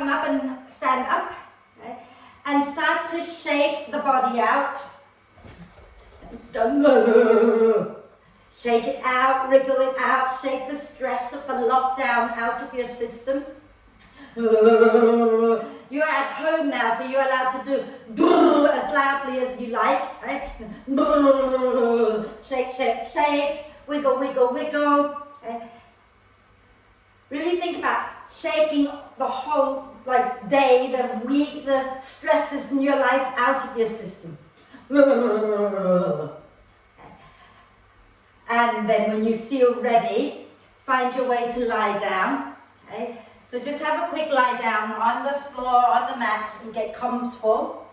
come up and stand up, okay? And start to shake the body out. Shake it out, wriggle it out, shake the stress of the lockdown out of your system. You're at home now, so you're allowed to do as loudly as you like, right? Shake, shake, shake, wiggle, wiggle, wiggle. Okay? Really think about shaking the whole day, the week, the stresses in your life out of your system. And then when you feel ready, find your way to lie down. Okay? So just have a quick lie down on the floor, on the mat, and get comfortable.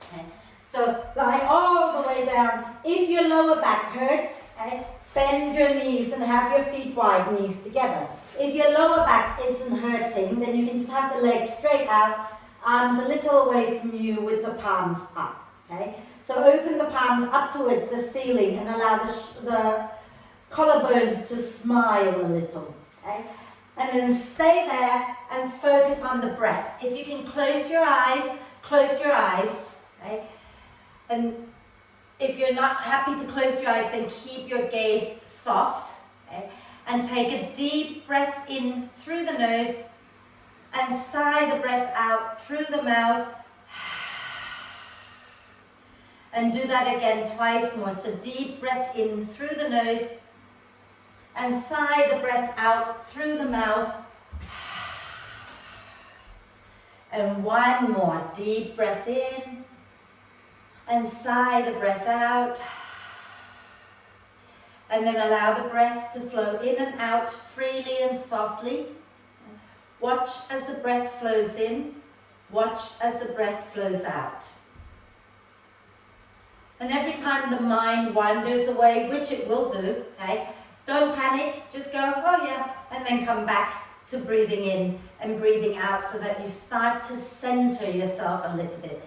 Okay? So lie all the way down. If your lower back hurts, okay, bend your knees and have your feet wide, knees together. If your lower back isn't hurting, then you can just have the legs straight out, arms a little away from you with the palms up. Okay? So open the palms up towards the ceiling and allow the collarbones to smile a little. Okay? And then stay there and focus on the breath. If you can close your eyes, close your eyes. Okay? And if you're not happy to close your eyes, then keep your gaze soft. Okay? And take a deep breath in through the nose and sigh the breath out through the mouth. And do that again twice more. So deep breath in through the nose and sigh the breath out through the mouth. And one more deep breath in and sigh the breath out. And then allow the breath to flow in and out freely and softly. Watch as the breath flows in. Watch as the breath flows out. And every time the mind wanders away, which it will do, okay, don't panic, just go, oh yeah, and then come back to breathing in and breathing out so that you start to center yourself a little bit.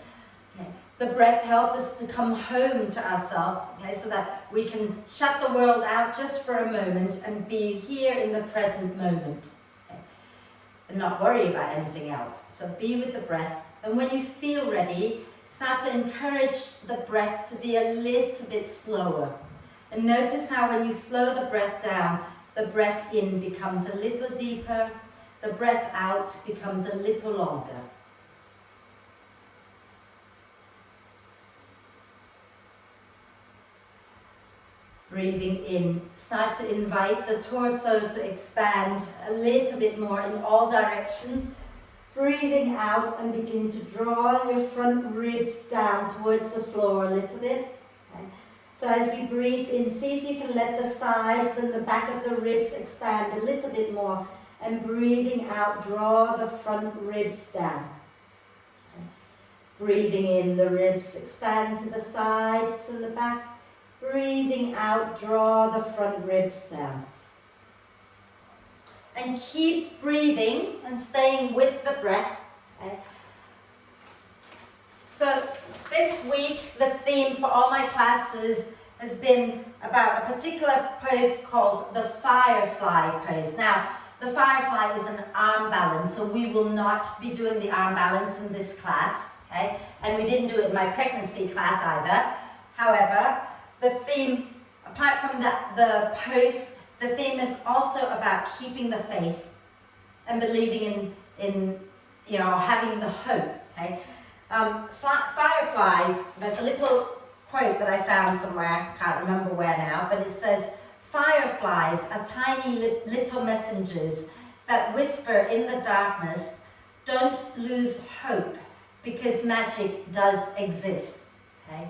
Okay. The breath helps us to come home to ourselves, okay, so that we can shut the world out just for a moment and be here in the present moment. Okay. And not worry about anything else. So be with the breath. And when you feel ready, start to encourage the breath to be a little bit slower. And notice how when you slow the breath down, the breath in becomes a little deeper, the breath out becomes a little longer. Breathing in, start to invite the torso to expand a little bit more in all directions. Breathing out and begin to draw your front ribs down towards the floor a little bit. Okay. So as you breathe in, see if you can let the sides and the back of the ribs expand a little bit more. And breathing out, draw the front ribs down. Okay. Breathing in, the ribs expand to the sides and the back. Breathing out, draw the front ribs down. And keep breathing and staying with the breath. Okay. So this week, the theme for all my classes has been about a particular pose called the firefly pose. Now, the firefly is an arm balance, so we will not be doing the arm balance in this class. Okay? And we didn't do it in my pregnancy class either. However, the theme, apart from the pose, the theme is also about keeping the faith and believing in having the hope. Okay? Fireflies, there's a little quote that I found somewhere, I can't remember where now, but it says, fireflies are tiny little messengers that whisper in the darkness, don't lose hope, because magic does exist. Okay?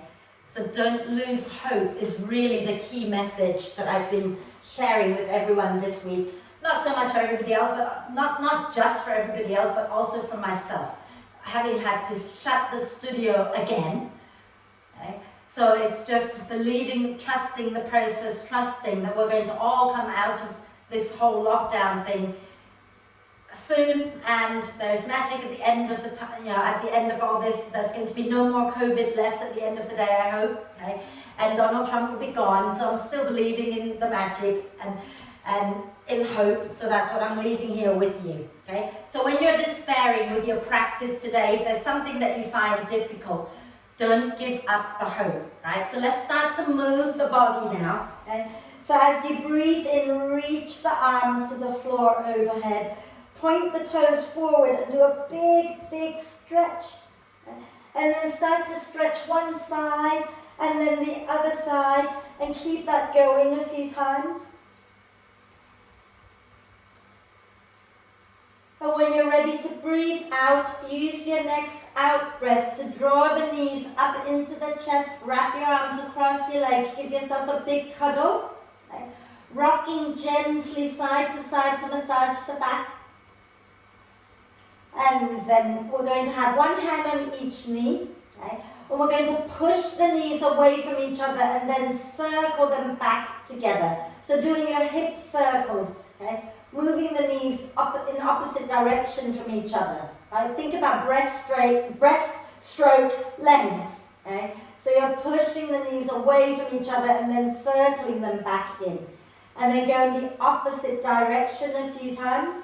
So don't lose hope is really the key message that I've been sharing with everyone this week. Not so much for everybody else, but not just for everybody else, but also for myself. Having had to shut the studio again. Okay? So it's just believing, trusting the process, trusting that we're going to all come out of this whole lockdown thing soon, and there's magic at the end of the time, at the end of all this. There's going to be no more COVID left at the end of the day, I hope. Okay? And Donald Trump will be gone, so I'm still believing in the magic and in hope. So that's what I'm leaving here with you. Okay? So when you're despairing, sharing with your practice today. If there's something that you find difficult, don't give up the hope, right? So let's start to move the body now. Okay? So as you breathe in, reach the arms to the floor overhead. Point the toes forward and do a big, big stretch. And then start to stretch one side and then the other side, and keep that going a few times. And when you're ready to breathe out, use your next out breath to draw the knees up into the chest. Wrap your arms across your legs. Give yourself a big cuddle. Okay. Rocking gently side to massage the back. And then we're going to have one hand on each knee. Okay. And we're going to push the knees away from each other and then circle them back together. So doing your hip circles. Okay. Moving the knees up in opposite direction from each other. Right? Think about breaststroke legs. Okay? So you're pushing the knees away from each other and then circling them back in. And then go in the opposite direction a few times.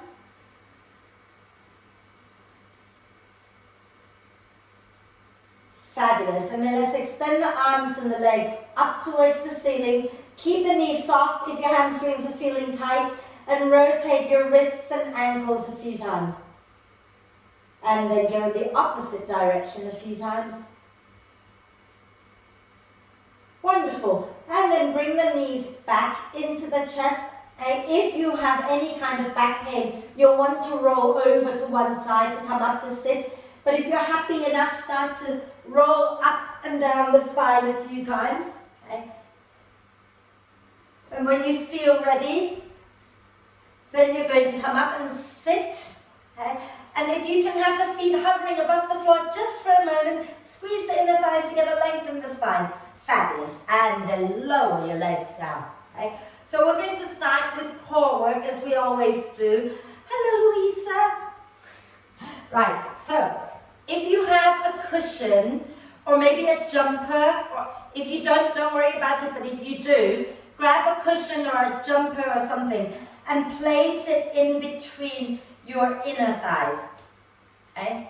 Fabulous. And then let's extend the arms and the legs up towards the ceiling. Keep the knees soft if your hamstrings are feeling tight. And rotate your wrists and ankles a few times. And then go the opposite direction a few times. Wonderful. And then bring the knees back into the chest. And if you have any kind of back pain, you'll want to roll over to one side to come up to sit. But if you're happy enough, start to roll up and down the spine a few times. Okay. And when you feel ready, then you're going to come up and sit. Okay? And if you can have the feet hovering above the floor just for a moment, squeeze the inner thighs together, lengthen the spine. Fabulous. And then lower your legs down. Okay? So we're going to start with core work as we always do. Hello, Louisa. Right, so if you have a cushion or maybe a jumper, or if you don't worry about it, but if you do, grab a cushion or a jumper or something and place it in between your inner thighs. Okay?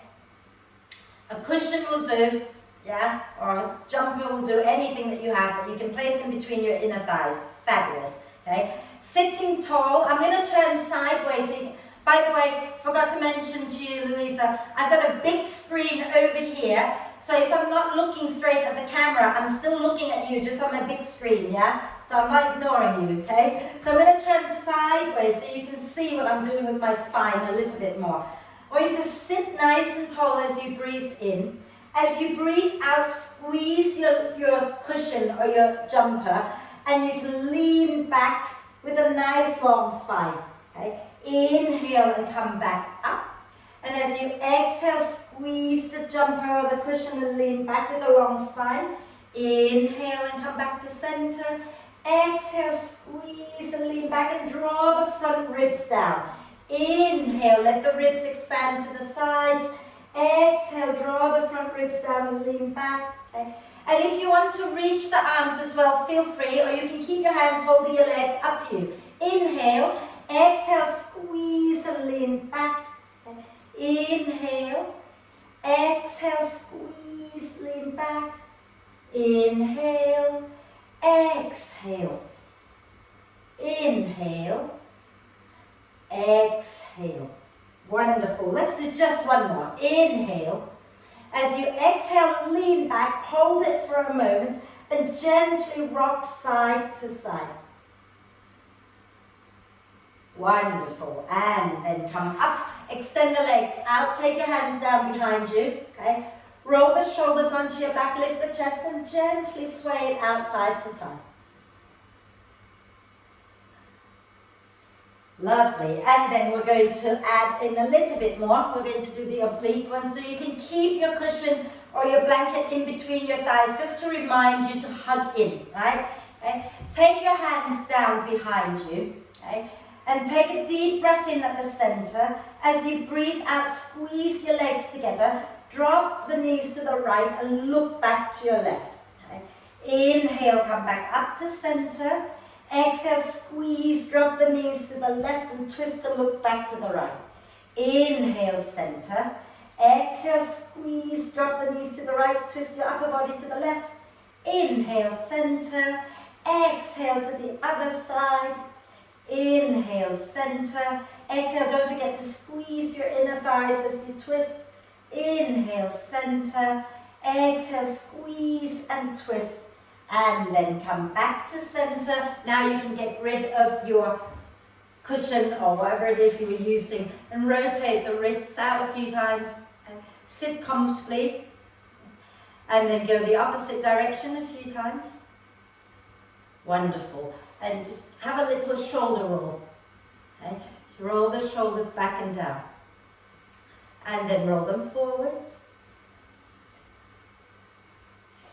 A cushion will do, yeah, or a jumper will do, anything that you have that you can place in between your inner thighs. Fabulous. Okay? Sitting tall, I'm going to turn sideways. So by the way, forgot to mention to you, Louisa, I've got a big screen over here. So if I'm not looking straight at the camera, I'm still looking at you just on my big screen, yeah? So I'm not ignoring you, okay? So I'm going to turn sideways so you can see what I'm doing with my spine a little bit more. I want you to sit nice and tall as you breathe in. As you breathe out, squeeze your cushion or your jumper, and you can lean back with a nice long spine, okay? Inhale and come back up. And as you exhale, squeeze the jumper or the cushion and lean back with a long spine. Inhale and come back to center. Exhale, squeeze and lean back and draw the front ribs down. Inhale, let the ribs expand to the sides. Exhale, draw the front ribs down and lean back. Okay. And if you want to reach the arms as well, feel free, or you can keep your hands holding your legs, up to you. Inhale, exhale, squeeze and lean back. Okay. Inhale, exhale, squeeze, lean back. Inhale, exhale. Inhale, exhale. Wonderful. Let's do just one more. Inhale. As you exhale, lean back, hold it for a moment, and gently rock side to side. Wonderful. And then come up, extend the legs out, take your hands down behind you, okay? Roll the shoulders onto your back, lift the chest, and gently sway it out side to side. Lovely. And then we're going to add in a little bit more. We're going to do the oblique one, so you can keep your cushion or your blanket in between your thighs, just to remind you to hug in, right? Okay. Take your hands down behind you, okay? And take a deep breath in at the center. As you breathe out, squeeze your legs together. Drop the knees to the right and look back to your left. Okay. Inhale, come back up to center. Exhale, squeeze, drop the knees to the left and twist to look back to the right. Inhale, center. Exhale, squeeze, drop the knees to the right, twist your upper body to the left. Inhale, center. Exhale to the other side. Inhale, center. Exhale, don't forget to squeeze your inner thighs as you twist. Inhale, center. Exhale, squeeze and twist. And then come back to center. Now you can get rid of your cushion or whatever it is you were using and rotate the wrists out a few times. And sit comfortably. And then go the opposite direction a few times. Wonderful. And just have a little shoulder roll. Okay? Roll the shoulders back and down. And then roll them forwards.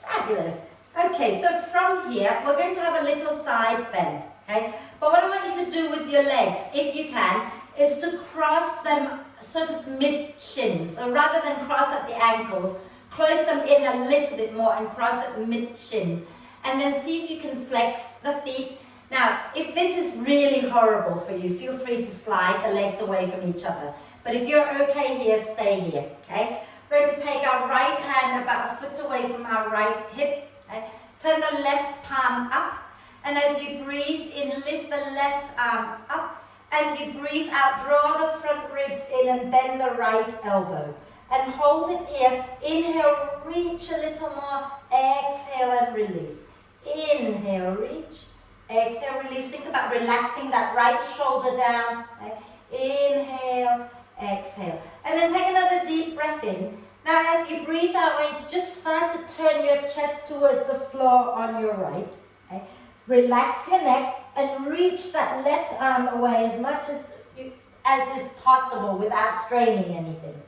Fabulous. Okay, so from here, we're going to have a little side bend. Okay? But what I want you to do with your legs, if you can, is to cross them sort of mid-shins. So rather than cross at the ankles, close them in a little bit more and cross at the mid-shins. And then see if you can flex the feet. Now, if this is really horrible for you, feel free to slide the legs away from each other. But if you're okay here, stay here, okay? We're going to take our right hand about a foot away from our right hip. Okay? Turn the left palm up. And as you breathe in, lift the left arm up. As you breathe out, draw the front ribs in and bend the right elbow. And hold it here. Inhale, reach a little more. Exhale and release. Inhale, reach. Exhale, release. Think about relaxing that right shoulder down. Okay? Inhale, exhale. And then take another deep breath in. Now as you breathe out, I want you to just start to turn your chest towards the floor on your right. Okay? Relax your neck and reach that left arm away as much as is possible without straining anything.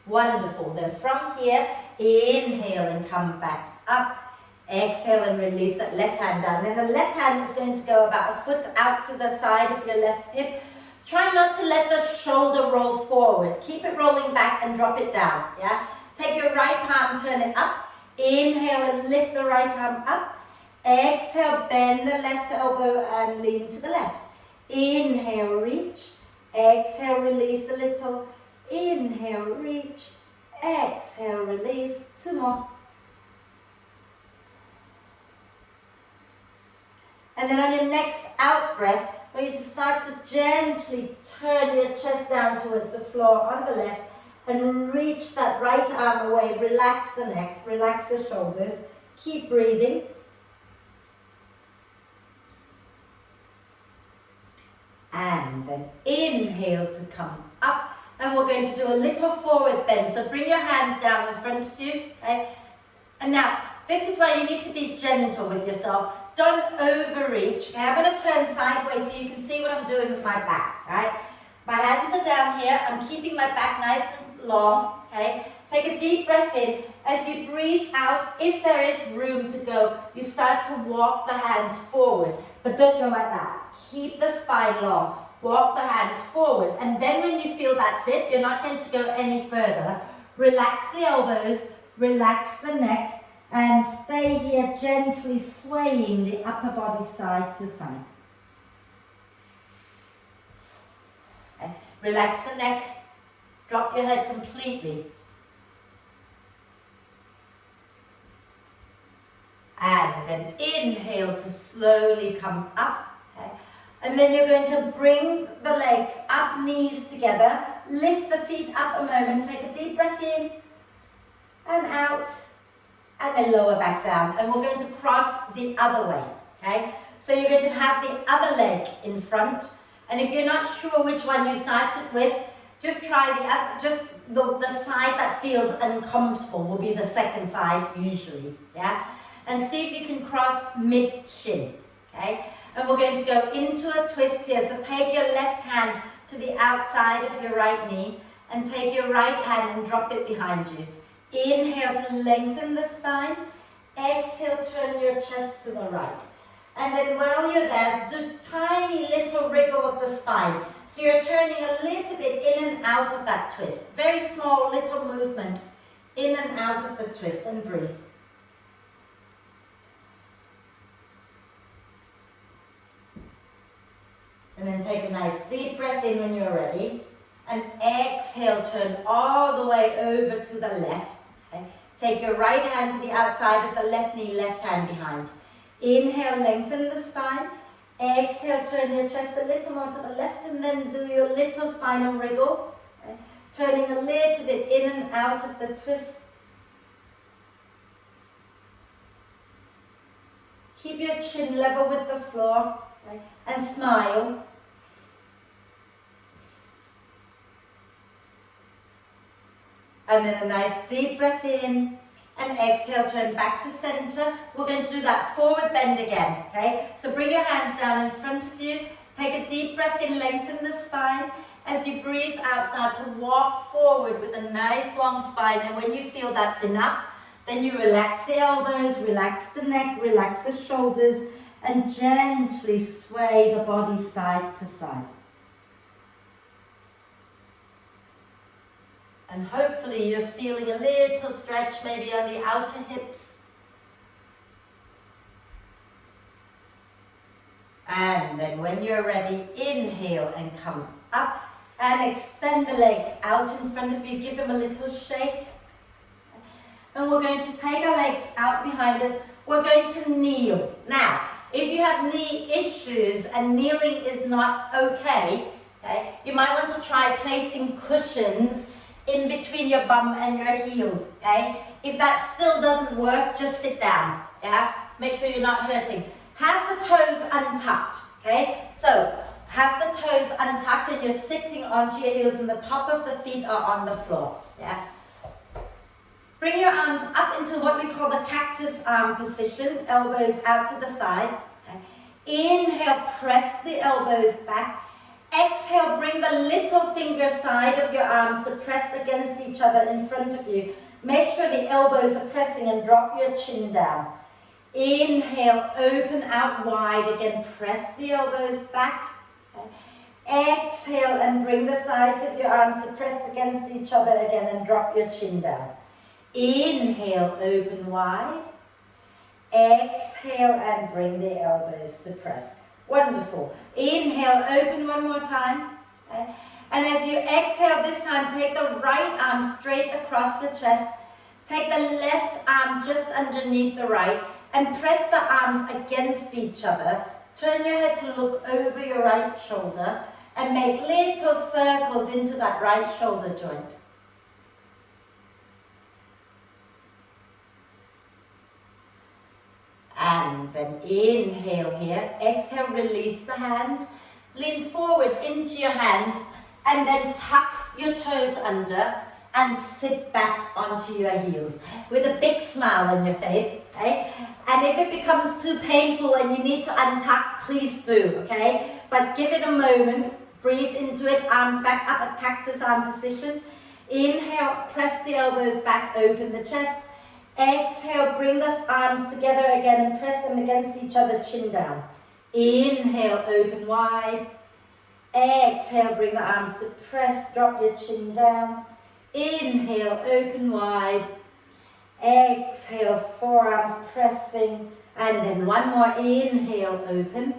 Wonderful. Then from here, inhale and come back up. Exhale and release that left hand down. Then the left hand is going to go about a foot out to the side of your left hip. Try not to let the shoulder roll forward. Keep it rolling back and drop it down. Yeah. Take your right palm, turn it up. Inhale and lift the right arm up. Exhale, bend the left elbow and lean to the left. Inhale, reach. Exhale, release a little. Inhale, reach. Exhale, release. Two more. And then on your next out breath, I want you to start to gently turn your chest down towards the floor on the left and reach that right arm away. Relax the neck, relax the shoulders. Keep breathing. And then inhale to come up. And we're going to do a little forward bend. So bring your hands down in front of you. Okay? And now, this is where you need to be gentle with yourself. Don't overreach. Okay? I'm going to turn sideways so you can see what I'm doing with my back. Right? My hands are down here. I'm keeping my back nice and long. Okay? Take a deep breath in. As you breathe out, if there is room to go, you start to walk the hands forward. But don't go like that. Keep the spine long. Walk the hands forward. And then when you feel that's it, you're not going to go any further. Relax the elbows. Relax the neck. And stay here gently swaying the upper body side to side. Okay. Relax the neck. Drop your head completely. And then inhale to slowly come up. Okay. And then you're going to bring the legs up, knees together. Lift the feet up a moment. Take a deep breath in and out. And then lower back down. And we're going to cross the other way. Okay? So you're going to have the other leg in front. And if you're not sure which one you started with, just try the other, just the side that feels uncomfortable will be the second side usually. Yeah? And see if you can cross mid-shin. Okay? And we're going to go into a twist here. So take your left hand to the outside of your right knee and take your right hand and drop it behind you. Inhale to lengthen the spine. Exhale, turn your chest to the right. And then while you're there, do tiny little wriggle of the spine. So you're turning a little bit in and out of that twist. Very small little movement in and out of the twist, and breathe. And then take a nice deep breath in when you're ready. And exhale, turn all the way over to the left. Okay? Take your right hand to the outside of the left knee, left hand behind. Inhale, lengthen the spine. Exhale, turn your chest a little more to the left and then do your little spinal wriggle. Okay? Turning a little bit in and out of the twist. Keep your chin level with the floor, okay? And smile. And then a nice deep breath in. And exhale, turn back to center. We're going to do that forward bend again, okay? So bring your hands down in front of you. Take a deep breath in, lengthen the spine. As you breathe out, start to walk forward with a nice long spine. And when you feel that's enough, then you relax the elbows, relax the neck, relax the shoulders, and gently sway the body side to side. And hopefully you're feeling a little stretch maybe on the outer hips. And then when you're ready, inhale and come up and extend the legs out in front of you. Give them a little shake. And we're going to take our legs out behind us. We're going to kneel. Now, if you have knee issues and kneeling is not okay, you might want to try placing cushions in between your bum and your heels, okay? If that still doesn't work, just sit down, yeah? Make sure you're not hurting. Have the toes untucked, okay? So, have the toes untucked and you're sitting onto your heels and the top of the feet are on the floor, yeah? Bring your arms up into what we call the cactus arm position, elbows out to the sides. Okay? Inhale, press the elbows back. Exhale, bring the little finger side of your arms to press against each other in front of you. Make sure the elbows are pressing and drop your chin down. Inhale, open out wide. Again, press the elbows back. Okay. Exhale and bring the sides of your arms to press against each other again and drop your chin down. Inhale, open wide. Exhale and bring the elbows to press. Wonderful. Inhale, open one more time. Okay. And as you exhale this time, take the right arm straight across the chest. Take the left arm just underneath the right and press the arms against each other. Turn your head to look over your right shoulder and make little circles into that right shoulder joint. And then inhale here, exhale, release the hands, lean forward into your hands, and then tuck your toes under and sit back onto your heels with a big smile on your face, okay? And if it becomes too painful and you need to untuck, please do, okay? But give it a moment, breathe into it, arms back up at cactus arm position. Inhale, press the elbows back, open the chest. Exhale, bring the arms together again and press them against each other, chin down. Inhale, open wide. Exhale, bring the arms to press, drop your chin down. Inhale, open wide. Exhale, forearms pressing. And then one more, inhale, open.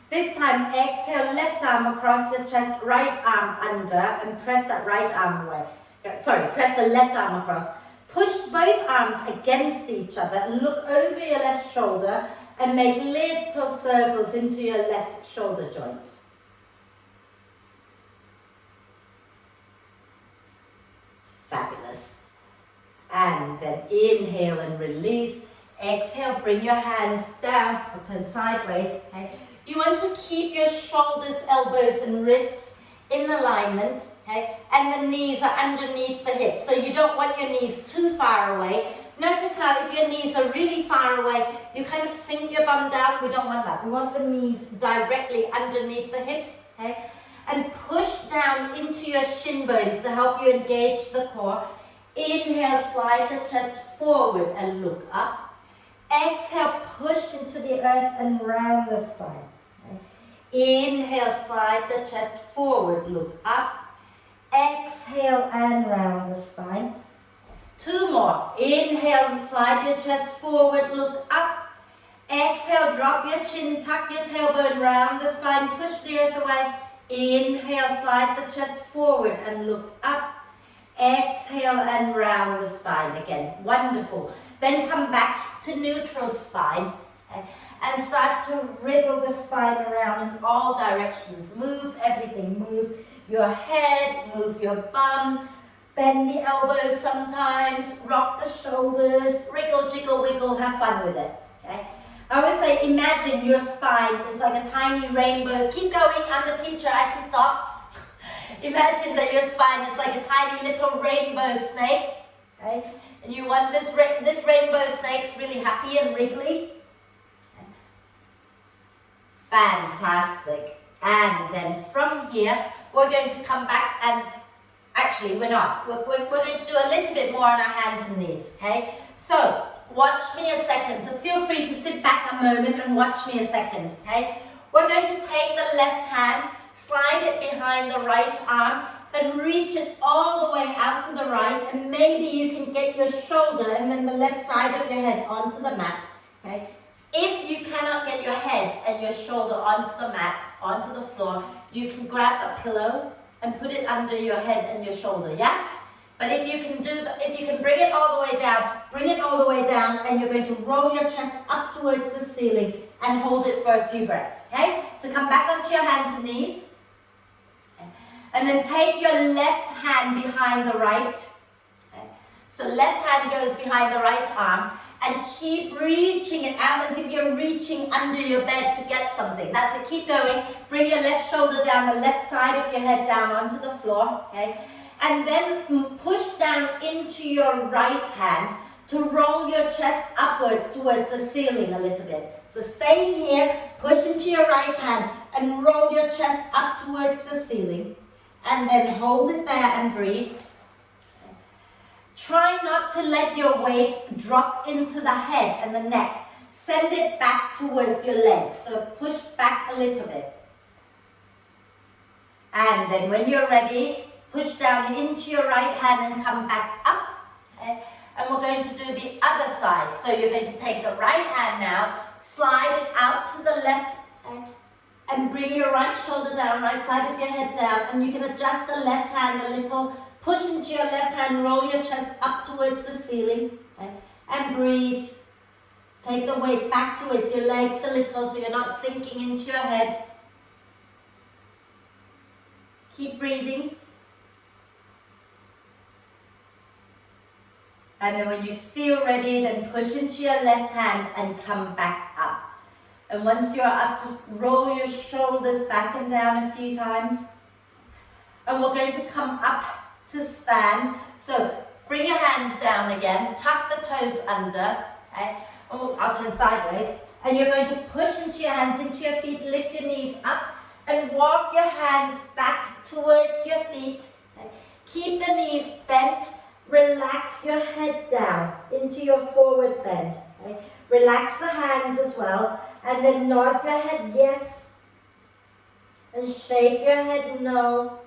This time, exhale, left arm across the chest, right arm under, and press that right arm away. Press the left arm across. Push both arms against each other and look over your left shoulder and make little circles into your left shoulder joint. Fabulous. And then inhale and release. Exhale, bring your hands down or turn sideways. Okay? You want to keep your shoulders, elbows and wrists in alignment, okay? And the knees are underneath the hips. So you don't want your knees too far away. Notice how if your knees are really far away, you kind of sink your bum down. We don't want that. We want the knees directly underneath the hips, okay? And push down into your shin bones to help you engage the core. Inhale, slide the chest forward and look up. Exhale, push into the earth and round the spine. Inhale, slide the chest forward, look up. Exhale and round the spine. Two more. Inhale, slide your chest forward, look up. Exhale, drop your chin, tuck your tailbone round the spine, push the earth away. Inhale, slide the chest forward and look up. Exhale and round the spine again. Wonderful. Then come back to neutral spine, okay, and start to wriggle the spine around in all directions. Move everything. Move your head, move your bum, bend the elbows sometimes, rock the shoulders, wriggle, jiggle, wiggle, have fun with it. Okay? I always say, imagine your spine is like a tiny rainbow. Keep going, I'm the teacher, I can stop. Imagine that your spine is like a tiny little rainbow snake. Okay? And you want this rainbow snake's really happy and wriggly. Okay. Fantastic. And then from here, we're going to come back and, actually we're not. We're going to do a little bit more on our hands and knees. Okay? So, watch me a second. So feel free to sit back a moment and watch me a second. Okay? We're going to take the left hand, slide it behind the right arm, and reach it all the way out to the right, and maybe you can get your shoulder and then the left side of your head onto the mat. Okay? If you cannot get your head and your shoulder onto the mat, onto the floor, you can grab a pillow and put it under your head and your shoulder, yeah? But if you can bring it all the way down, bring it all the way down, and you're going to roll your chest up towards the ceiling and hold it for a few breaths, okay? So come back onto your hands and knees. Okay. And then take your left hand behind the right. Okay. So left hand goes behind the right arm, and keep reaching it out as if you're reaching under your bed to get something. That's it, keep going. Bring your left shoulder down, the left side of your head down onto the floor, okay? And then push down into your right hand to roll your chest upwards towards the ceiling a little bit. So stay here, push into your right hand and roll your chest up towards the ceiling. And then hold it there and breathe. Try not to let your weight drop into the head and the neck. Send it back towards your legs. So push back a little bit. And then when you're ready, push down into your right hand and come back up. Okay? And we're going to do the other side. So you're going to take the right hand now, slide it out to the left, okay? And bring your right shoulder down, right side of your head down, and you can adjust the left hand a little, push into your left hand, roll your chest up towards the ceiling, okay? And breathe. Take the weight back towards your legs a little so you're not sinking into your head. Keep breathing. And then when you feel ready, then push into your left hand and come back up. And once you're up, just roll your shoulders back and down a few times. And we're going to come up to stand. So bring your hands down again, tuck the toes under, okay? I'll turn sideways. And you're going to push into your hands, into your feet, lift your knees up, and walk your hands back towards your feet. Okay? Keep the knees bent. Relax your head down into your forward bend. Okay? Relax the hands as well. And then nod your head yes. And shake your head no.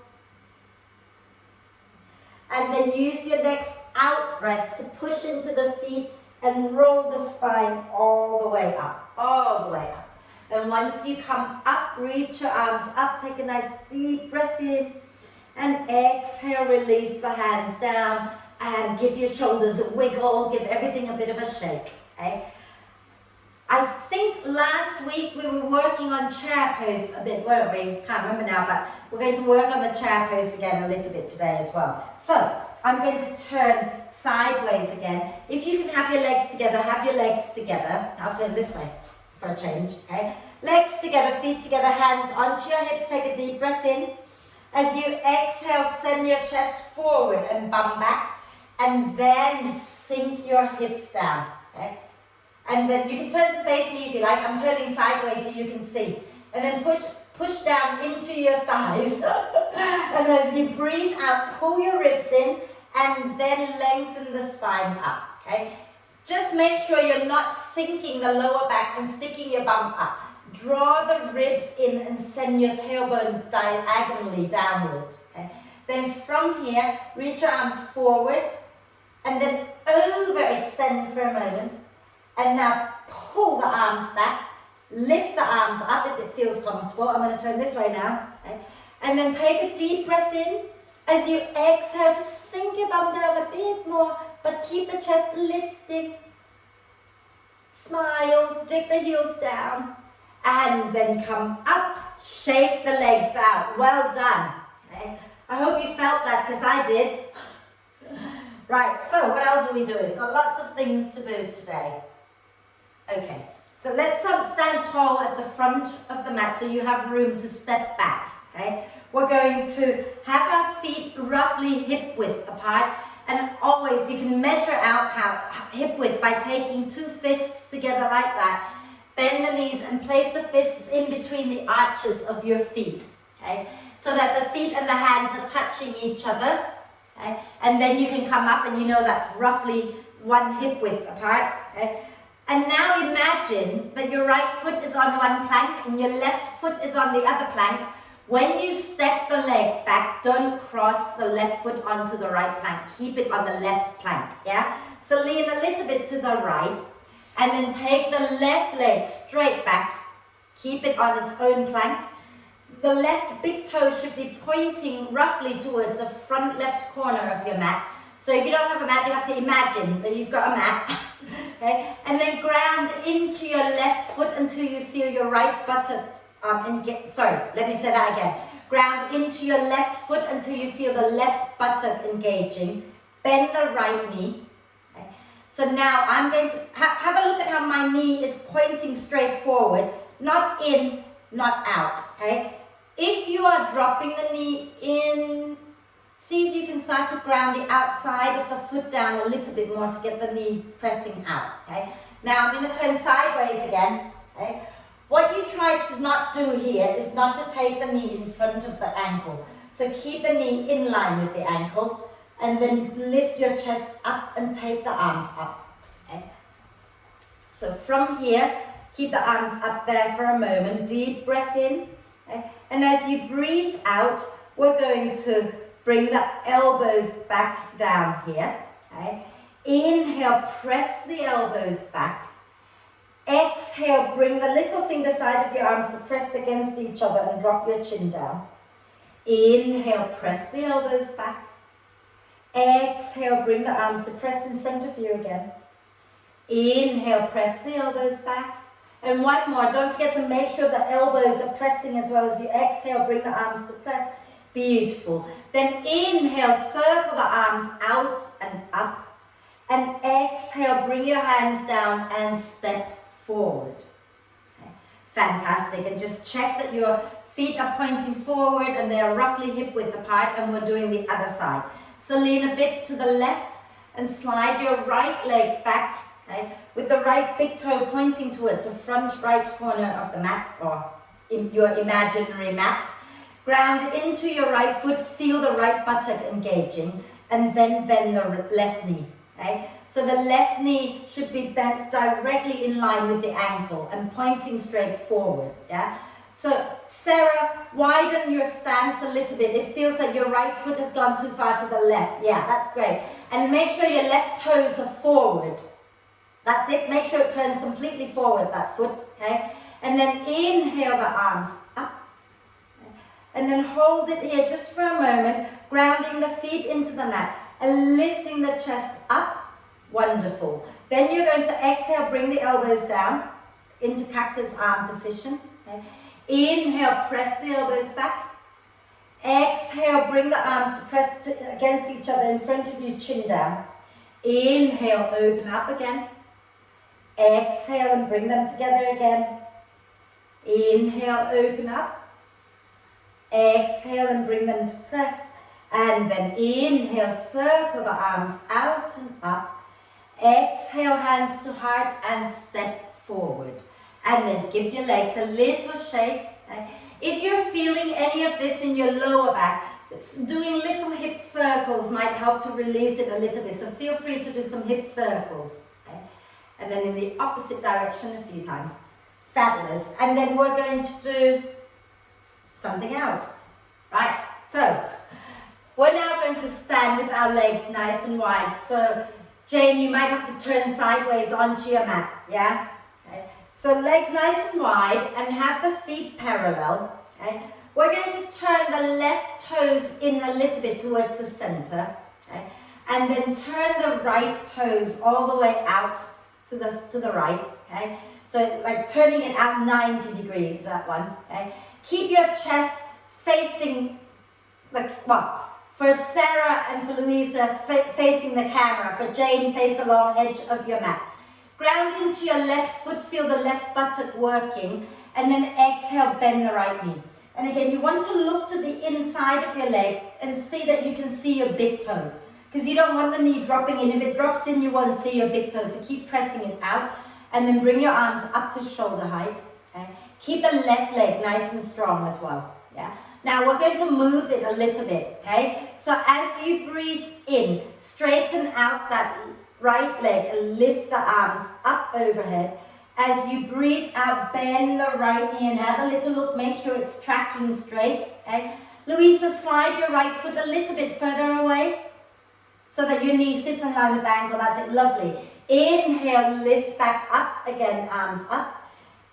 And then use your next out breath to push into the feet and roll the spine all the way up. All the way up. And once you come up, reach your arms up. Take a nice deep breath in. And exhale, release the hands down. And give your shoulders a wiggle, give everything a bit of a shake, okay? I think last week we were working on chair pose a bit, weren't we? Can't remember now, but we're going to work on the chair pose again a little bit today as well. So, I'm going to turn sideways again. If you can have your legs together, have your legs together. I'll turn this way for a change, okay? Legs together, feet together, hands onto your hips, take a deep breath in. As you exhale, send your chest forward and bum back. And then sink your hips down, okay? And then you can turn to face me if you like. I'm turning sideways so you can see. And then push down into your thighs. And as you breathe out, pull your ribs in and then lengthen the spine up, okay? Just make sure you're not sinking the lower back and sticking your bum up. Draw the ribs in and send your tailbone diagonally downwards, okay? Then from here, reach your arms forward. And then overextend for a moment. And now pull the arms back, lift the arms up if it feels comfortable. I'm going to turn this way now. Okay? And then take a deep breath in. As you exhale, just sink your bum down a bit more, but keep the chest lifting. Smile, dig the heels down, and then come up, shake the legs out. Well done. Okay? I hope you felt that, because I did. Right, so what else are we doing? Got lots of things to do today. Okay, so let's stand tall at the front of the mat so you have room to step back. Okay, we're going to have our feet roughly hip width apart, and always you can measure out how hip width by taking two fists together like that. Bend the knees and place the fists in between the arches of your feet. Okay, so that the feet and the hands are touching each other. Okay? And then you can come up, and you know that's roughly one hip width apart. Okay? And now imagine that your right foot is on one plank and your left foot is on the other plank. When you step the leg back, don't cross the left foot onto the right plank. Keep it on the left plank, yeah? So lean a little bit to the right, and then take the left leg straight back. Keep it on its own plank. The left big toe should be pointing roughly towards the front left corner of your mat. So if you don't have a mat, you have to imagine that you've got a mat. Okay? And then ground into your left foot until you feel your right buttock, let me say that again. Ground into your left foot until you feel the left buttock engaging. Bend the right knee. Okay? So now I'm going to have a look at how my knee is pointing straight forward, not in, not out. Okay? If you are dropping the knee in, see if you can start to ground the outside of the foot down a little bit more to get the knee pressing out. Okay? Now I'm going to turn sideways again. Okay? What you try to not do here is not to take the knee in front of the ankle. So keep the knee in line with the ankle, and then lift your chest up and take the arms up. Okay? So from here, keep the arms up there for a moment. Deep breath in. Okay? And as you breathe out, we're going to bring the elbows back down here. Okay? Inhale, press the elbows back. Exhale, bring the little finger side of your arms to press against each other and drop your chin down. Inhale, press the elbows back. Exhale, bring the arms to press in front of you again. Inhale, press the elbows back. And one more, don't forget to make sure the elbows are pressing as well as you exhale, bring the arms to press. Beautiful. Then inhale, circle the arms out and up. And exhale, bring your hands down and step forward. Okay. Fantastic. And just check that your feet are pointing forward and they are roughly hip width apart, and we're doing the other side. So lean a bit to the left and slide your right leg back. Okay, with the right big toe pointing towards the front right corner of the mat, or in your imaginary mat. Ground into your right foot, feel the right buttock engaging, and then bend the left knee. Okay? So the left knee should be bent directly in line with the ankle and pointing straight forward. Yeah? So Sarah, widen your stance a little bit. It feels like your right foot has gone too far to the left. Yeah, that's great. And make sure your left toes are forward. That's it. Make sure it turns completely forward, that foot. Okay? And then inhale the arms up. Okay? And then hold it here just for a moment, grounding the feet into the mat and lifting the chest up. Wonderful. Then you're going to exhale, bring the elbows down into cactus arm position. Okay? Inhale, press the elbows back. Exhale, bring the arms to press against each other in front of you, chin down. Inhale, open up again. Exhale and bring them together again. Inhale, open up. Exhale and bring them to press. And then inhale, circle the arms out and up. Exhale, hands to heart and step forward. And then give your legs a little shake. If you're feeling any of this in your lower back, doing little hip circles might help to release it a little bit. So feel free to do some hip circles. And then in the opposite direction a few times. Fabulous. And then we're going to do something else. Right, so we're now going to stand with our legs nice and wide. So Jane, you might have to turn sideways onto your mat, yeah? Okay. So legs nice and wide and have the feet parallel, okay? We're going to turn the left toes in a little bit towards the center, okay? And then turn the right toes all the way out to the right, okay? So like turning it out 90 degrees, that one, okay? Keep your chest facing for Sarah and for Louisa, facing the camera. For Jane, face the long edge of your mat. Ground into your left foot, feel the left buttock working, and then exhale, bend the right knee. And again, you want to look to the inside of your leg and see that you can see your big toe, because you don't want the knee dropping in. If it drops in, you won't see your big toe, so keep pressing it out, and then bring your arms up to shoulder height. Okay? Keep the left leg nice and strong as well. Yeah. Now we're going to move it a little bit, okay? So as you breathe in, straighten out that right leg and lift the arms up overhead. As you breathe out, bend the right knee and have a little look, make sure it's tracking straight, okay? Louisa, slide your right foot a little bit further away so that your knee sits in line with the ankle. That's it, lovely. Inhale, lift back up, again, arms up.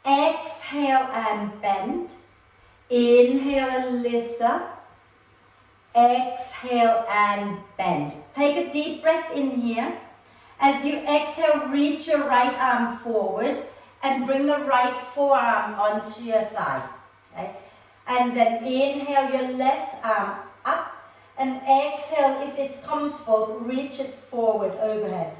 Exhale and bend. Inhale and lift up. Exhale and bend. Take a deep breath in here. As you exhale, reach your right arm forward and bring the right forearm onto your thigh. Okay? And then inhale your left arm up and exhale, if it's comfortable, reach it forward overhead.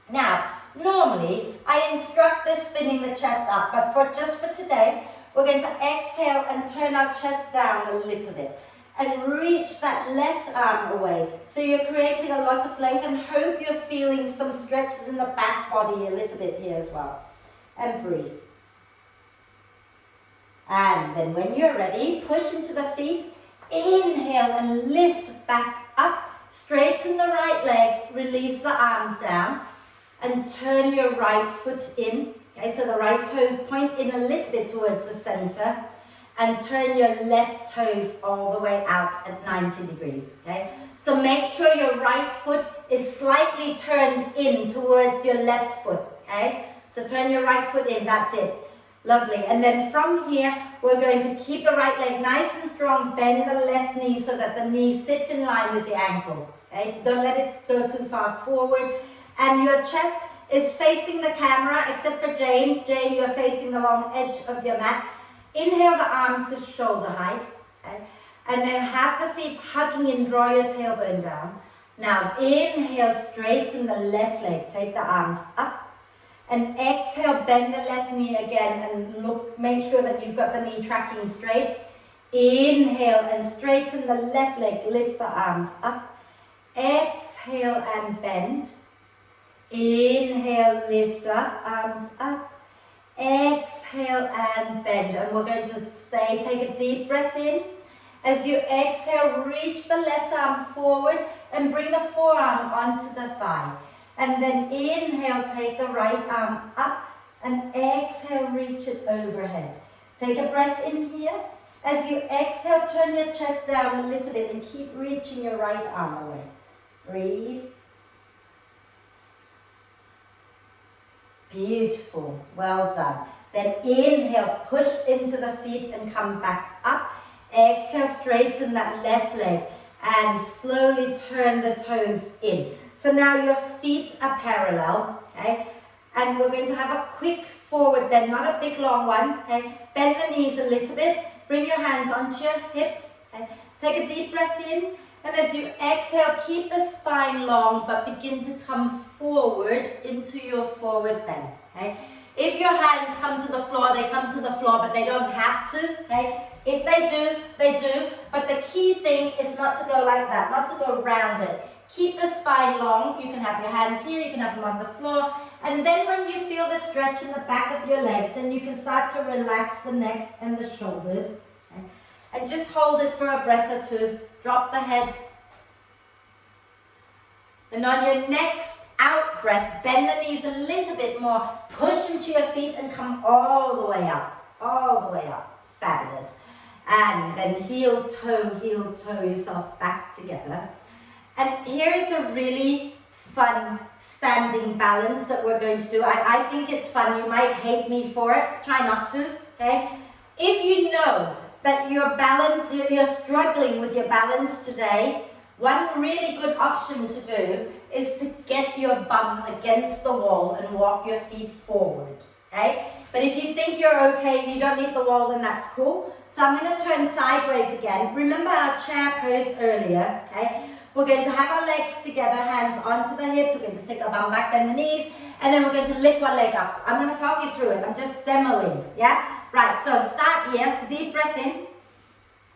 Now, normally I instruct this spinning the chest up, but just for today, we're going to exhale and turn our chest down a little bit and reach that left arm away. So you're creating a lot of length, and hope you're feeling some stretches in the back body a little bit here as well. And breathe. And then when you're ready, push into the feet. Inhale and lift back up. Straighten the right leg, release the arms down, and turn your right foot in. Okay, so the right toes point in a little bit towards the center, and turn your left toes all the way out at 90 degrees, okay? So make sure your right foot is slightly turned in towards your left foot, okay? So turn your right foot in, that's it. Lovely. And then from here, we're going to keep the right leg nice and strong, bend the left knee so that the knee sits in line with the ankle, okay? Don't let it go too far forward. And your chest is facing the camera, except for Jane. Jane, you're facing the long edge of your mat. Inhale the arms to shoulder height, okay? And then have the feet hugging in, draw your tailbone down. Now inhale, straighten the left leg, take the arms up. And exhale, bend the left knee again and look, make sure that you've got the knee tracking straight. Inhale and straighten the left leg, lift the arms up. Exhale and bend. Inhale, lift up, arms up. Exhale and bend. And we're going to stay, take a deep breath in. As you exhale, reach the left arm forward and bring the forearm onto the thigh. And then inhale, take the right arm up, and exhale, reach it overhead. Take a breath in here. As you exhale, turn your chest down a little bit and keep reaching your right arm away. Breathe. Beautiful, well done. Then inhale, push into the feet and come back up. Exhale, straighten that left leg and slowly turn the toes in. So now your feet are parallel, okay? And we're going to have a quick forward bend, not a big long one, okay? Bend the knees a little bit, bring your hands onto your hips, okay? Take a deep breath in, and as you exhale, keep the spine long, but begin to come forward into your forward bend, okay? If your hands come to the floor, they come to the floor, but they don't have to, okay? If they do, they do, but the key thing is not to go like that, not to go round it. Keep the spine long. You can have your hands here, you can have them on the floor. And then when you feel the stretch in the back of your legs, then you can start to relax the neck and the shoulders. Okay? And just hold it for a breath or two. Drop the head. And on your next out breath, bend the knees a little bit more. Push into your feet and come all the way up. All the way up. Fabulous. And then heel toe yourself back together. And here is a really fun standing balance that we're going to do. I think it's fun. You might hate me for it. Try not to, okay? If you know that you're struggling with your balance today, one really good option to do is to get your bum against the wall and walk your feet forward, okay? But if you think you're okay, you don't need the wall, then that's cool. So I'm going to turn sideways again. Remember our chair pose earlier, okay? We're going to have our legs together, hands onto the hips. We're going to stick our bum back, bend the knees, and then we're going to lift one leg up. I'm going to talk you through it. I'm just demoing, yeah? Right, so start here, deep breath in.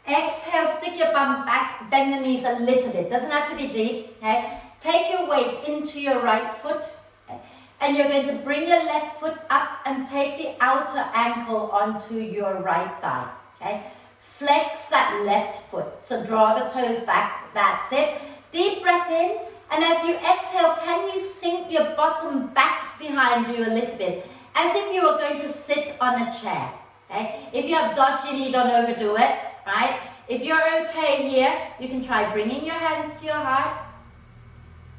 Exhale, stick your bum back, bend the knees a little bit. Doesn't have to be deep, okay? Take your weight into your right foot, okay? And you're going to bring your left foot up and take the outer ankle onto your right thigh, okay? Flex that left foot, so draw the toes back, that's it. Deep breath in, and as you exhale, can you sink your bottom back behind you a little bit, as if you were going to sit on a chair, okay? If you have dodgy knee, don't overdo it, right? If you're okay here, you can try bringing your hands to your heart.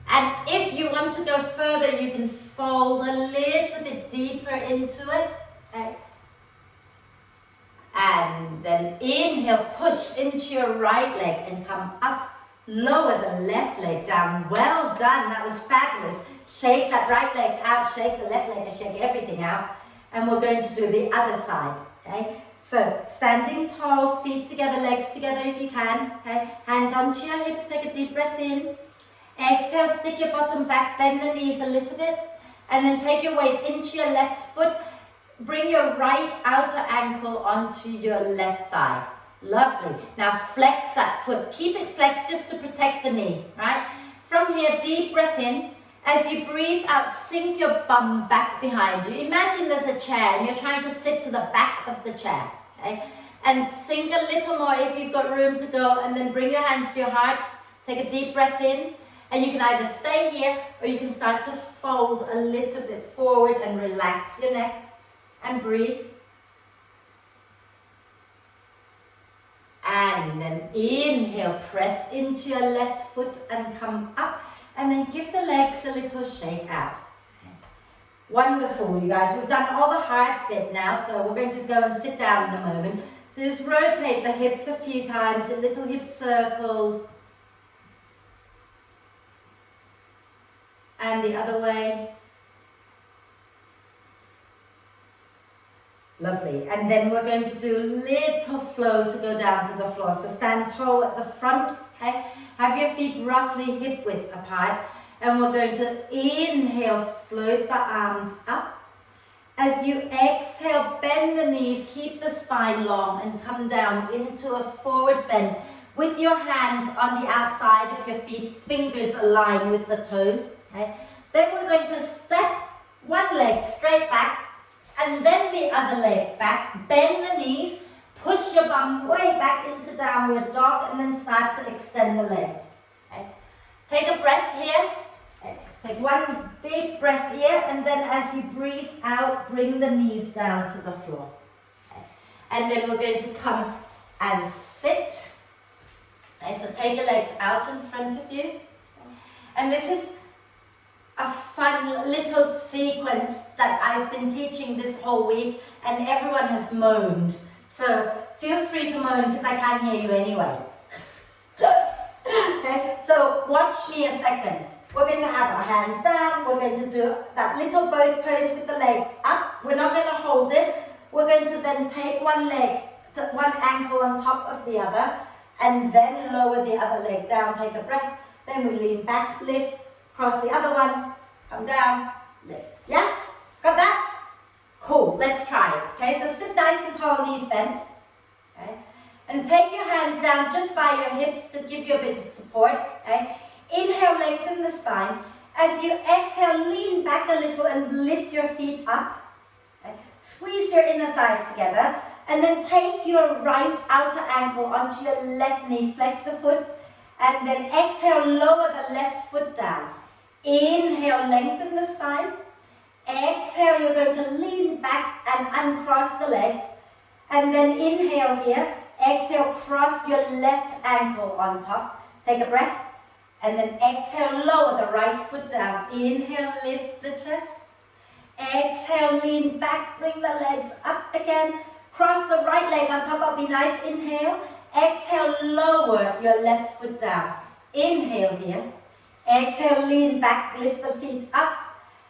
And if you want to go further, you can fold a little bit deeper into it, okay? And then inhale, push into your right leg and come up. Lower the left leg down. Well done, that was fabulous. Shake that right leg out, shake the left leg and shake everything out. And we're going to do the other side, okay? So, standing tall, feet together, legs together if you can, okay? Hands onto your hips, take a deep breath in. Exhale, stick your bottom back, bend the knees a little bit. And then take your weight into your left foot. Bring your right outer ankle onto your left thigh. Lovely. Now flex that foot. Keep it flexed just to protect the knee, right? From here, deep breath in. As you breathe out, sink your bum back behind you. Imagine there's a chair and you're trying to sit to the back of the chair, okay? And sink a little more if you've got room to go, and then bring your hands to your heart. Take a deep breath in. And you can either stay here or you can start to fold a little bit forward and relax your neck. And breathe. And then inhale, press into your left foot and come up. And then give the legs a little shake out. Wonderful, you guys. We've done all the hard bit now, so we're going to go and sit down in a moment. So just rotate the hips a few times in little hip circles. And the other way. Lovely. And then we're going to do a little flow to go down to the floor. So stand tall at the front, okay? Have your feet roughly hip width apart. And we're going to inhale, float the arms up. As you exhale, bend the knees, keep the spine long, and come down into a forward bend with your hands on the outside of your feet, fingers align with the toes, okay? Then we're going to step one leg straight back, and then the other leg back, bend the knees, push your bum way back into downward dog, and then start to extend the legs. Okay. Take a breath here. Okay. Take one big breath here, and then as you breathe out, bring the knees down to the floor. Okay. And then we're going to come and sit. Okay. So take your legs out in front of you. Okay. And this is a fun little sequence that I've been teaching this whole week, and everyone has moaned. So feel free to moan because I can't hear you anyway. Okay, so watch me a second. We're going to have our hands down. We're going to do that little boat pose with the legs up. We're not going to hold it. We're going to then take one leg, one ankle on top of the other, and then lower the other leg down. Take a breath. Then we lean back, lift. Cross the other one, come down, lift. Yeah? Got that? Cool, let's try it. Okay, so sit nice and tall, knees bent. Okay? And take your hands down just by your hips to give you a bit of support. Okay? Inhale, lengthen the spine. As you exhale, lean back a little and lift your feet up. Okay? Squeeze your inner thighs together. And then take your right outer ankle onto your left knee, flex the foot. And then exhale, lower the left foot down. Inhale, lengthen the spine. Exhale, you're going to lean back and uncross the legs. And then inhale here. Exhale, cross your left ankle on top. Take a breath. And then exhale, lower the right foot down. Inhale, lift the chest. Exhale, lean back, bring the legs up again. Cross the right leg on top of, be nice, inhale. Exhale, lower your left foot down. Inhale here. Exhale, lean back, lift the feet up.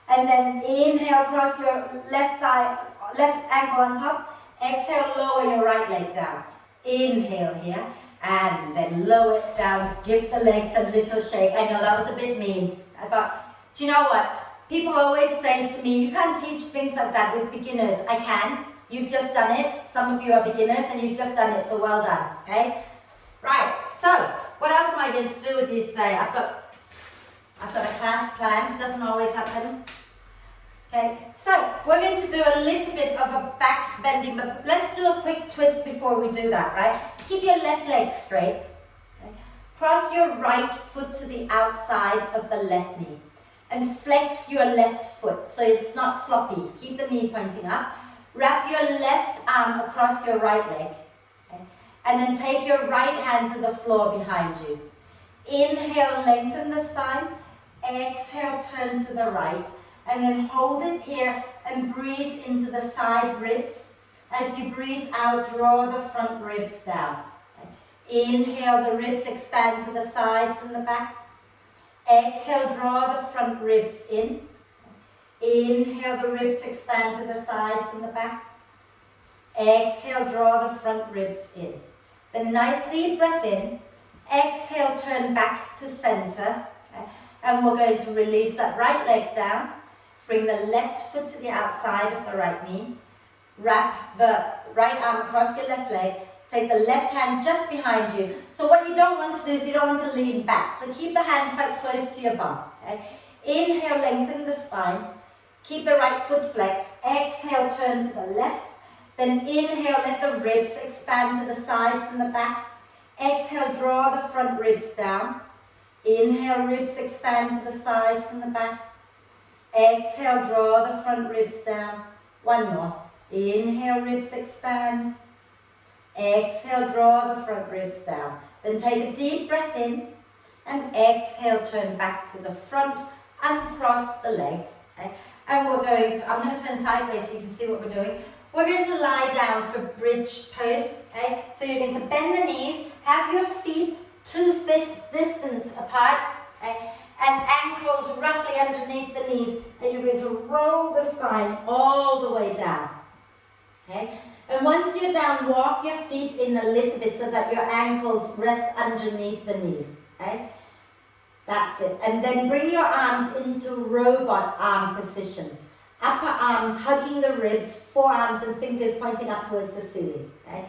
And then inhale, cross your left thigh, left ankle on top. Exhale, lower your right leg down. Inhale here. And then lower it down. Give the legs a little shake. I know that was a bit mean. I thought, do you know what? People always say to me, you can't teach things like that with beginners. I can. You've just done it. Some of you are beginners and you've just done it, so well done. Okay? Right. So, what else am I going to do with you today? I've got a class plan. It doesn't always happen. Okay, so we're going to do a little bit of a back bending, but let's do a quick twist before we do that, right? Keep your left leg straight. Okay? Cross your right foot to the outside of the left knee and flex your left foot so it's not floppy. Keep the knee pointing up. Wrap your left arm across your right leg. Okay? And then take your right hand to the floor behind you. Inhale, lengthen the spine. Exhale, turn to the right. And then hold it here and breathe into the side ribs. As you breathe out, draw the front ribs down. Okay. Inhale, the ribs expand to the sides and the back. Exhale, draw the front ribs in. Inhale, the ribs expand to the sides and the back. Exhale, draw the front ribs in. Then nice deep breath in. Exhale, turn back to center. Okay. And we're going to release that right leg down. Bring the left foot to the outside of the right knee. Wrap the right arm across your left leg. Take the left hand just behind you. So what you don't want to do is you don't want to lean back. So keep the hand quite close to your bum. Okay? Inhale, lengthen the spine. Keep the right foot flexed. Exhale, turn to the left. Then inhale, let the ribs expand to the sides and the back. Exhale, draw the front ribs down. Inhale, ribs expand to the sides and the back. Exhale, draw the front ribs down. One more. Inhale, ribs expand. Exhale, draw the front ribs down. Then take a deep breath in and exhale, turn back to the front, uncross the legs. Okay? And I'm going to turn sideways so you can see what we're doing. We're going to lie down for bridge pose. Okay? So you're going to bend the knees, have your feet 2 fists distance apart. Okay? And ankles roughly underneath the knees, and you're going to roll the spine all the way down. Okay? And once you're down, walk your feet in a little bit so that your ankles rest underneath the knees. Okay? That's it. And then bring your arms into robot arm position. Upper arms hugging the ribs, forearms and fingers pointing up towards the ceiling. Okay?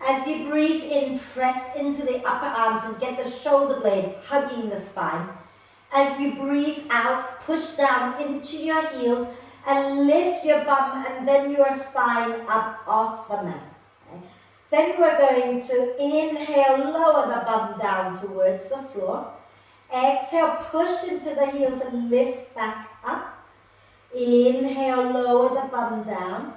As you breathe in, press into the upper arms and get the shoulder blades hugging the spine. As you breathe out, push down into your heels and lift your bum and then your spine up off the mat. Okay? Then we're going to inhale, lower the bum down towards the floor. Exhale, push into the heels and lift back up. Inhale, lower the bum down.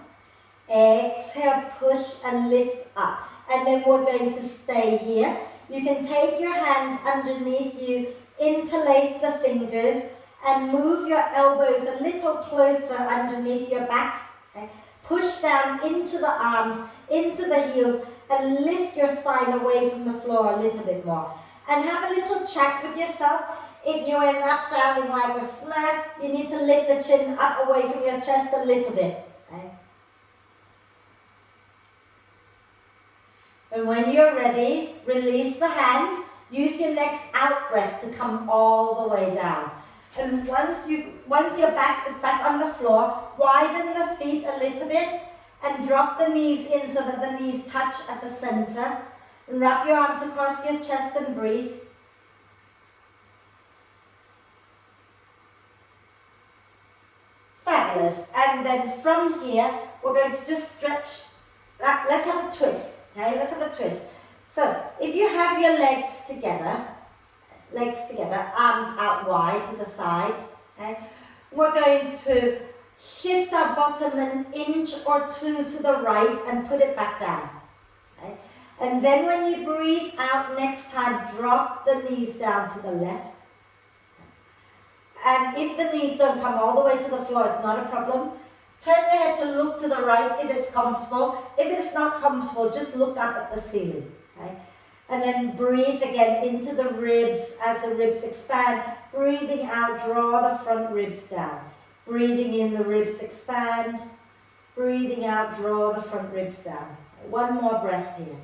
Exhale, push and lift up. And then we're going to stay here. You can take your hands underneath you, interlace the fingers and move your elbows a little closer underneath your back. Okay? Push down into the arms, into the heels and lift your spine away from the floor a little bit more. And have a little chat with yourself. If you end up sounding like a Smurf, you need to lift the chin up away from your chest a little bit. Okay? And when you're ready, release the hands. Use your next out breath to come all the way down. And once your back is back on the floor, widen the feet a little bit and drop the knees in so that the knees touch at the center. And wrap your arms across your chest and breathe. Fabulous. And then from here, we're going to just stretch. Let's have a twist. Okay, let's have a twist. So, if you have your legs together, arms out wide to the sides, okay, we're going to shift our bottom an inch or 2 to the right and put it back down. Okay? And then when you breathe out next time, drop the knees down to the left. And if the knees don't come all the way to the floor, it's not a problem. Turn your head to look to the right if it's comfortable. If it's not comfortable, just look up at the ceiling. Okay? And then breathe again into the ribs as the ribs expand. Breathing out, draw the front ribs down. Breathing in, the ribs expand. Breathing out, draw the front ribs down. One more breath here.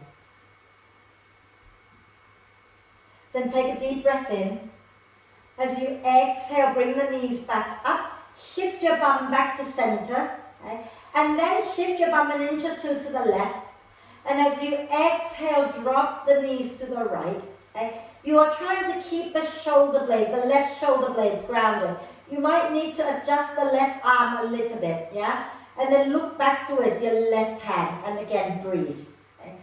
Then take a deep breath in. As you exhale, bring the knees back up. Shift your bum back to center. Okay? And then shift your bum an inch or two to the left. And as you exhale, drop the knees to the right. Okay? You are trying to keep the shoulder blade, the left shoulder blade grounded. You might need to adjust the left arm a little bit, yeah? And then look back towards your left hand and again breathe. Okay?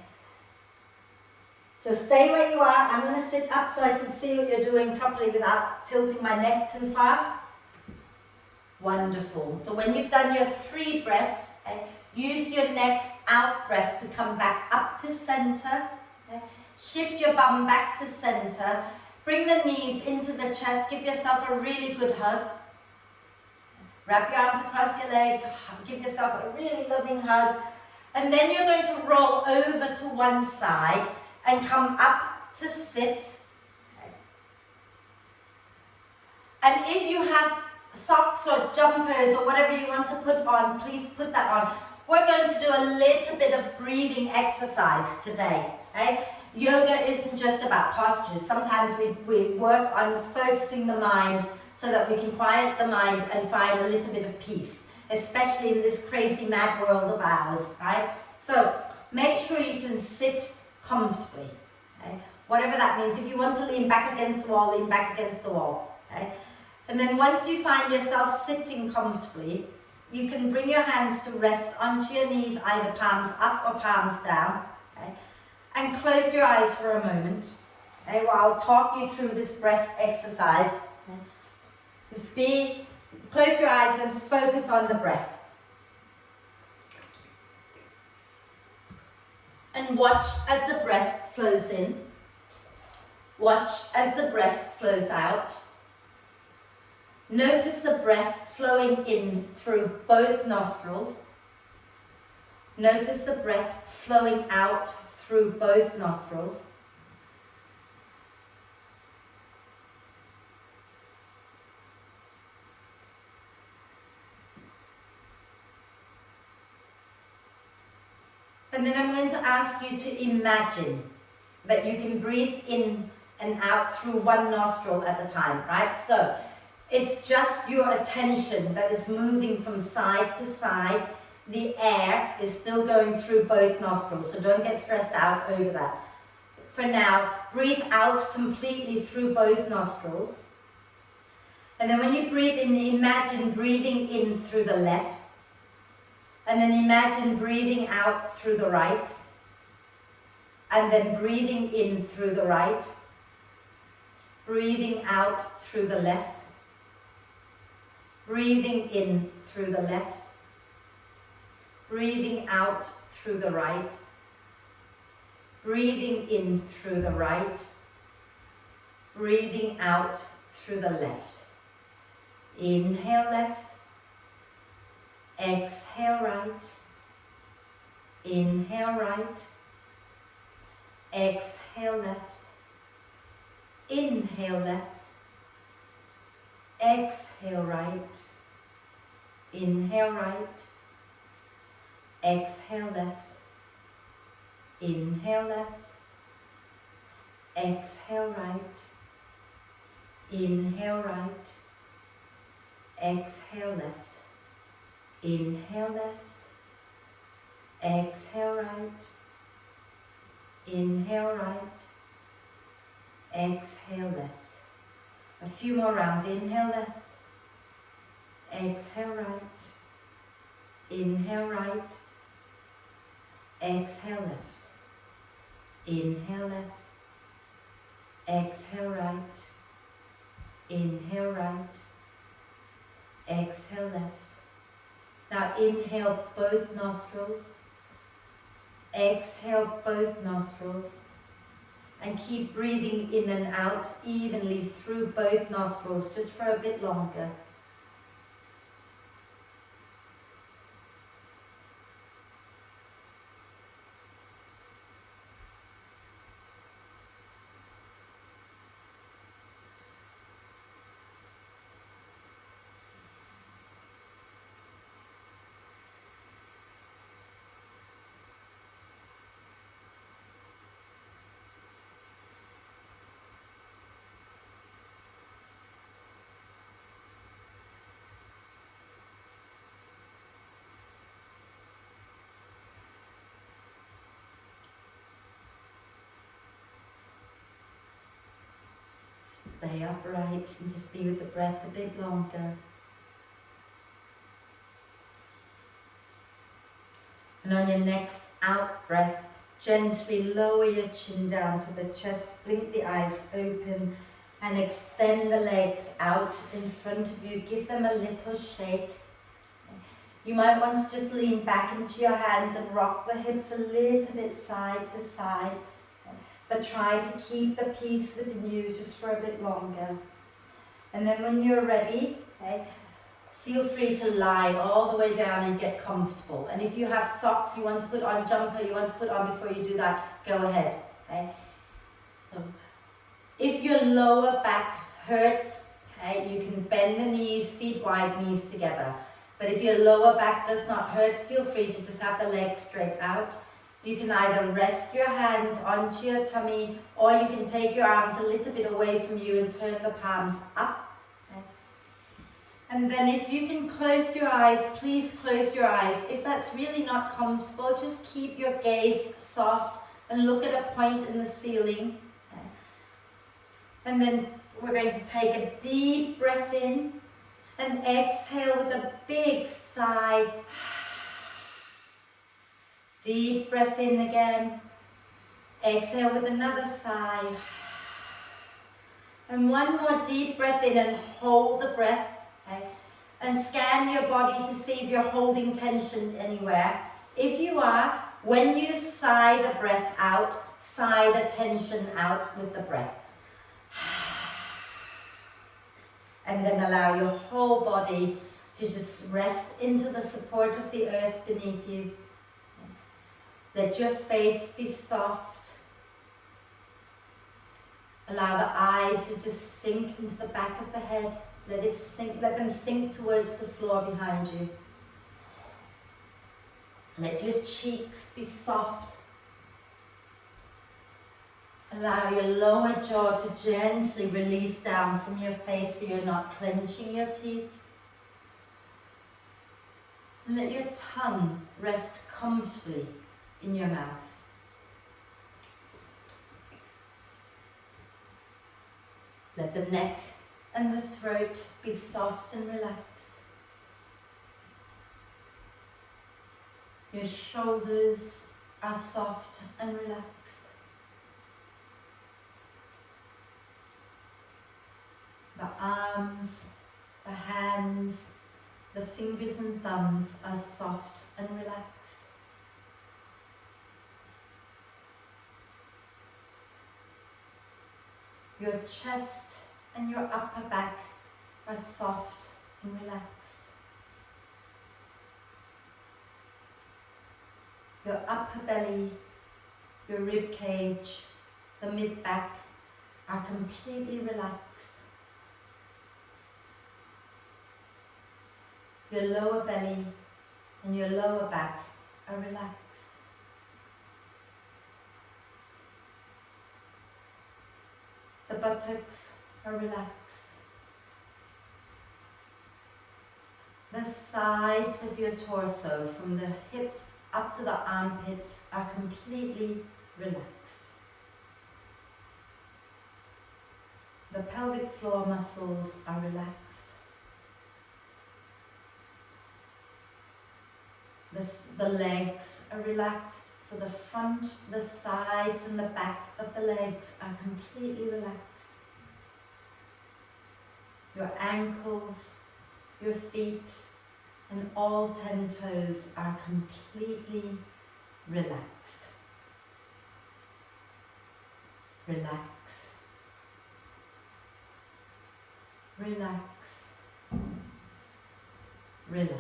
So stay where you are. I'm going to sit up so I can see what you're doing properly without tilting my neck too far. Wonderful. So when you've done your 3 breaths, okay, use your next out breath to come back up to center. Okay? Shift your bum back to center. Bring the knees into the chest. Give yourself a really good hug. Wrap your arms across your legs. Give yourself a really loving hug. And then you're going to roll over to one side and come up to sit. Okay. And if you have socks or jumpers or whatever you want to put on, please put that on. We're going to do a little bit of breathing exercise today. Okay? Yoga isn't just about postures. Sometimes we work on focusing the mind so that we can quiet the mind and find a little bit of peace, especially in this crazy mad world of ours, right? So make sure you can sit comfortably, okay? Whatever that means. If you want to lean back against the wall, lean back against the wall, okay? And then once you find yourself sitting comfortably, you can bring your hands to rest onto your knees, either palms up or palms down, okay? And close your eyes for a moment, okay? While I'll talk you through this breath exercise. Okay? Just close your eyes and focus on the breath. And watch as the breath flows in. Watch as the breath flows out. Notice the breath flowing in through both nostrils. Notice the breath flowing out through both nostrils. And then I'm going to ask you to imagine that you can breathe in and out through one nostril at a time, right? So it's just your attention that is moving from side to side. The air is still going through both nostrils, so don't get stressed out over that. For now, breathe out completely through both nostrils. And then when you breathe in, imagine breathing in through the left. And then imagine breathing out through the right. And then breathing in through the right. Breathing out through the left. Breathing in through the left. Breathing out through the right. Breathing in through the right. Breathing out through the left. Inhale left. Exhale right. Inhale right. Exhale left. Inhale left. Exhale right. Inhale right. Exhale left. Inhale left. Exhale right. Inhale right. Exhale left. Inhale left. Exhale right. Inhale right. Exhale left. A few more rounds. Inhale left. Exhale right. Inhale right. Exhale left. Inhale left. Exhale right. Inhale right. Exhale left. Now inhale both nostrils. Exhale both nostrils. and keep breathing in and out evenly through both nostrils just for a bit longer. Stay upright and just be with the breath a bit longer. And on your next out breath, gently lower your chin down to the chest, blink the eyes open and extend the legs out in front of you. Give them a little shake. You might want to just lean back into your hands and rock the hips a little bit side to side. But try to keep the peace within you just for a bit longer. And then when you're ready, feel free to lie all the way down and get comfortable. And if you have socks you want to put on, jumper you want to put on before you do that, go ahead. So if your lower back hurts, you can bend the knees, feet wide, knees together. But if your lower back does not hurt, feel free to just have the legs straight out. You can either rest your hands onto your tummy or you can take your arms a little bit away from you and turn the palms up. And then if you can close your eyes, please close your eyes. If that's really not comfortable, just keep your gaze soft and look at a point in the ceiling. And then we're going to take a deep breath in and exhale with a big sigh. Deep breath in again. Exhale with another sigh. And one more deep breath in and hold the breath. And scan your body to see if you're holding tension anywhere. If you are, when you sigh the breath out, sigh the tension out with the breath. And then allow your whole body to just rest into the support of the earth beneath you. Let your face be soft. Allow the eyes to just sink into the back of the head. Let them sink towards the floor behind you. Let your cheeks be soft. Allow your lower jaw to gently release down from your face so you're not clenching your teeth. And let your tongue rest comfortably in your mouth. Let the neck and the throat be soft and relaxed. Your shoulders are soft and relaxed. The arms, the hands, the fingers and thumbs are soft and relaxed. Your chest and your upper back are soft and relaxed. Your upper belly, your rib cage, the mid back are completely relaxed. Your lower belly and your lower back are relaxed. The buttocks are relaxed. The sides of your torso, from the hips up to the armpits, are completely relaxed. The pelvic floor muscles are relaxed. The legs are relaxed, so the front, the sides and the back of the legs are completely relaxed. Your ankles, your feet and all 10 toes are completely relaxed. relax, relax, relax.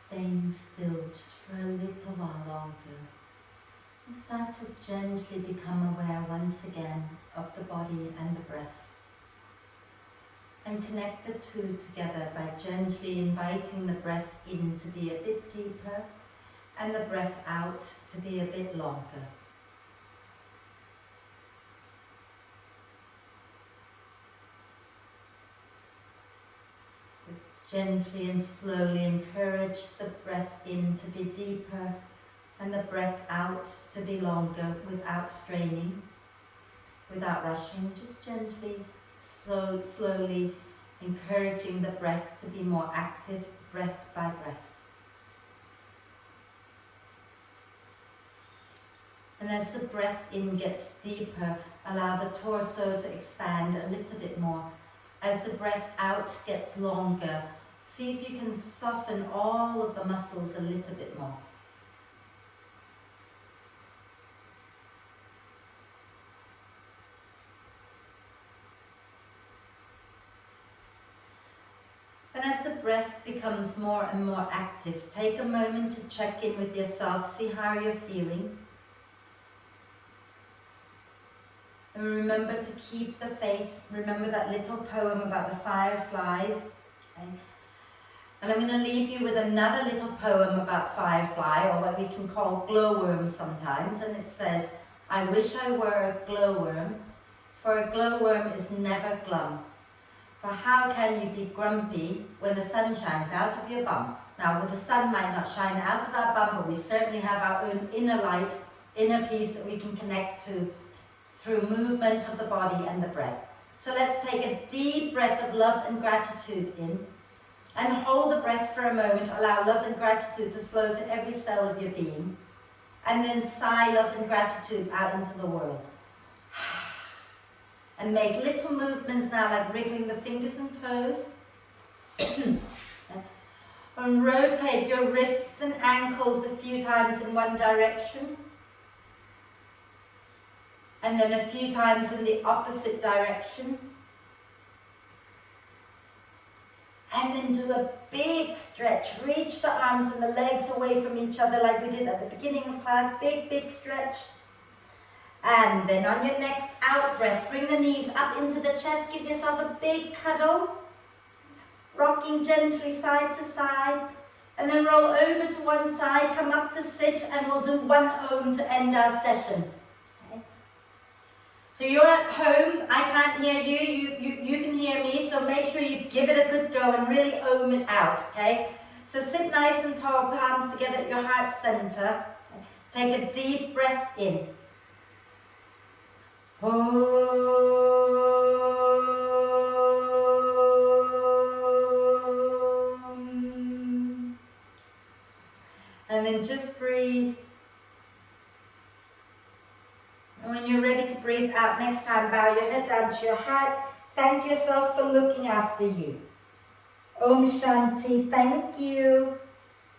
Staying still just for a little while longer. And start to gently become aware once again of the body and the breath. And connect the two together by gently inviting the breath in to be a bit deeper and the breath out to be a bit longer. Gently and slowly encourage the breath in to be deeper and the breath out to be longer without straining, without rushing, just gently, slowly encouraging the breath to be more active, breath by breath. And as the breath in gets deeper, allow the torso to expand a little bit more. As the breath out gets longer, see if you can soften all of the muscles a little bit more. And as the breath becomes more and more active, take a moment to check in with yourself, see how you're feeling. And remember to keep the faith. Remember that little poem about the fireflies. Okay? And I'm going to leave you with another little poem about firefly, or what we can call glowworm sometimes. And it says, I wish I were a glowworm, for a glowworm is never glum. For how can you be grumpy when the sun shines out of your bum? Now, well, the sun might not shine out of our bum, but we certainly have our own inner light, inner peace that we can connect to through movement of the body and the breath. So let's take a deep breath of love and gratitude in, and hold the breath for a moment. Allow love and gratitude to flow to every cell of your being, and then sigh love and gratitude out into the world. And make little movements now, like wriggling the fingers and toes. And rotate your wrists and ankles a few times in one direction. And then a few times in the opposite direction. And then do a big stretch. Reach the arms and the legs away from each other like we did at the beginning of class. Big, big stretch. And then on your next out breath, bring the knees up into the chest. Give yourself a big cuddle. Rocking gently side to side. And then roll over to one side. Come up to sit, and we'll do one Om to end our session. So you're at home, I can't hear you, you can hear me, so make sure you give it a good go and really Om it out, okay? So sit nice and tall, palms together at your heart center. Take a deep breath in. Om. And then just breathe. And when you're ready to breathe out next time, bow your head down to your heart. Thank yourself for looking after you. Om Shanti, thank you.